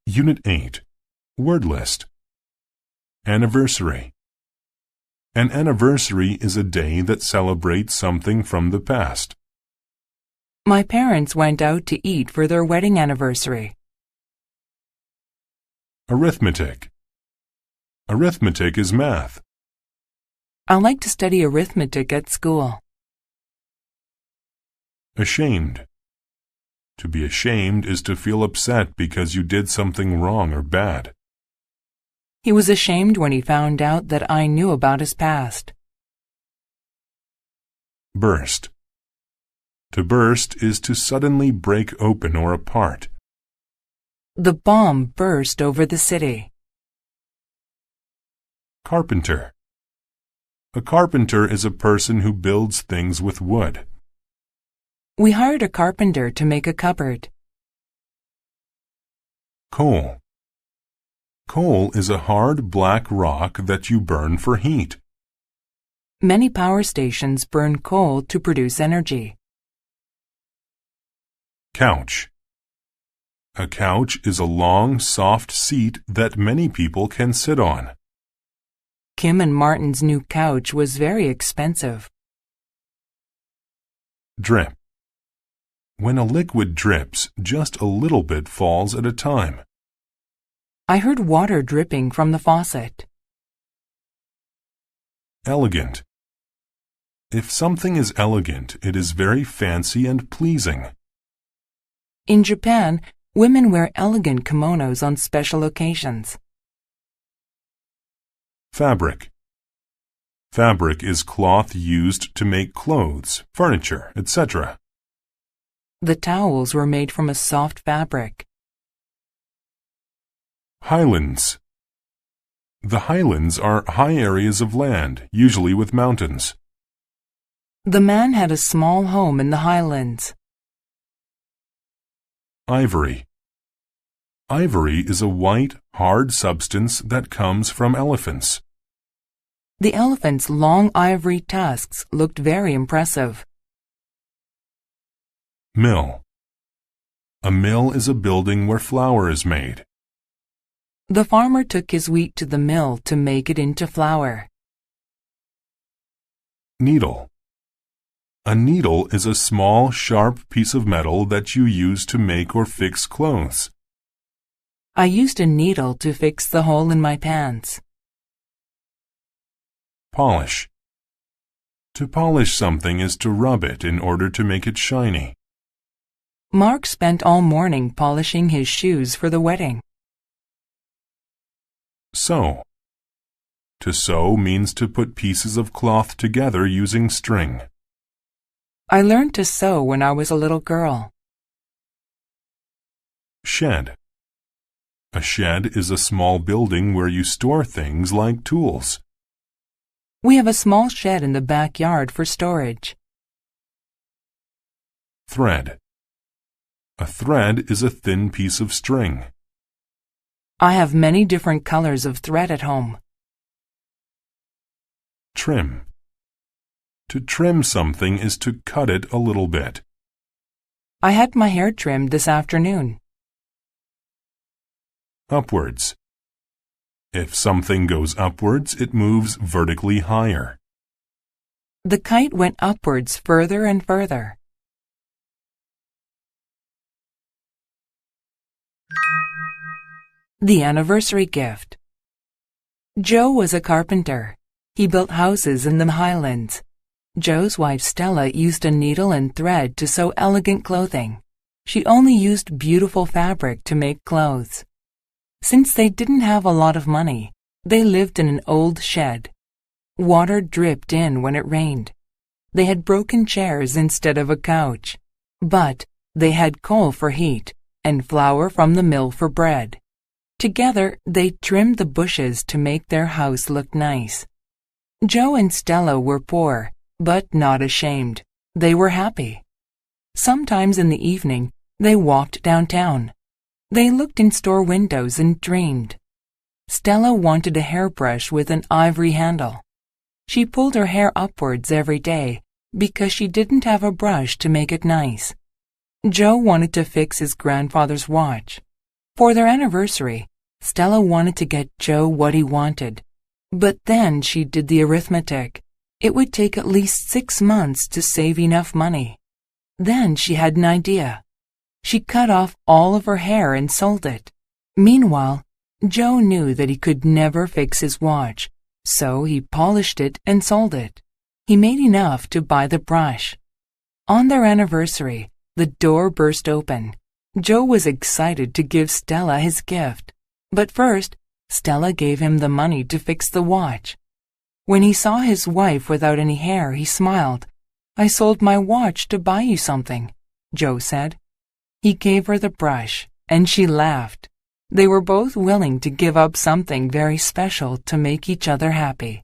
Unit 8. Word list. Anniversary. An anniversary is a day that celebrates something from the past. My parents went out to eat for their wedding anniversary. Arithmetic. Arithmetic is math. I like to study arithmetic at school. Ashamed. To be ashamed is to feel upset because you did something wrong or bad. He was ashamed when he found out that I knew about his past. Burst. To burst is to suddenly break open or apart. The bomb burst over the city. Carpenter. A carpenter is a person who builds things with wood. We hired a carpenter to make a cupboard. Coal. Coal is a hard black rock that you burn for heat. Many power stations burn coal to produce energy. Couch. A couch is a long, soft seat that many people can sit on. Kim and Martin's new couch was very expensive. Drip. When a liquid drips, just a little bit falls at a time. I heard water dripping from the faucet. Elegant. If something is elegant, it is very fancy and pleasing. In Japan, women wear elegant kimonos on special occasions. Fabric. Fabric is cloth used to make clothes, furniture, etc. The towels were made from a soft fabric. Highlands. The highlands are high areas of land, usually with mountains. The man had a small home in the highlands. Ivory. Ivory is a white, hard substance that comes from elephants. The elephant's long ivory tusks looked very impressive. Mill. A mill is a building where flour is made. The farmer took his wheat to the mill to make it into flour. Needle. A needle is a small, sharp piece of metal that you use to make or fix clothes. I used a needle to fix the hole in my pants. Polish. To polish something is to rub it in order to make it shiny. Mark spent all morning polishing his shoes for the wedding. Sew. To sew means to put pieces of cloth together using string. I learned to sew when I was a little girl. Shed. A shed is a small building where you store things like tools. We have a small shed in the backyard for storage. Thread. A thread is a thin piece of string. I have many different colors of thread at home. Trim. To trim something is to cut it a little bit. I had my hair trimmed this afternoon. Upwards. If something goes upwards, it moves vertically higher. The kite went upwards further and further. The anniversary gift. Joe was a carpenter. He built houses in the highlands. Joe's wife Stella used a needle and thread to sew elegant clothing. She only used beautiful fabric to make clothes. Since they didn't have a lot of money, they lived in an old shed. Water dripped in when it rained. They had broken chairs instead of a couch. But they had coal for heat and flour from the mill for bread. Together, they trimmed the bushes to make their house look nice. Joe and Stella were poor, but not ashamed. They were happy. Sometimes in the evening, they walked downtown. They looked in store windows and dreamed. Stella wanted a hairbrush with an ivory handle. She pulled her hair upwards every day because she didn't have a brush to make it nice. Joe wanted to fix his grandfather's watch. For their anniversary, Stella wanted to get Joe what he wanted. But then she did the arithmetic. It would take at least 6 months to save enough money. Then she had an idea. She cut off all of her hair and sold it. Meanwhile, Joe knew that he could never fix his watch, so he polished it and sold it. He made enough to buy the brush. On their anniversary, the door burst open. Joe was excited to give Stella his gift. But first, Stella gave him the money to fix the watch. When he saw his wife without any hair, he smiled. "I sold my watch to buy you something," Joe said. He gave her the brush, and she laughed. They were both willing to give up something very special to make each other happy.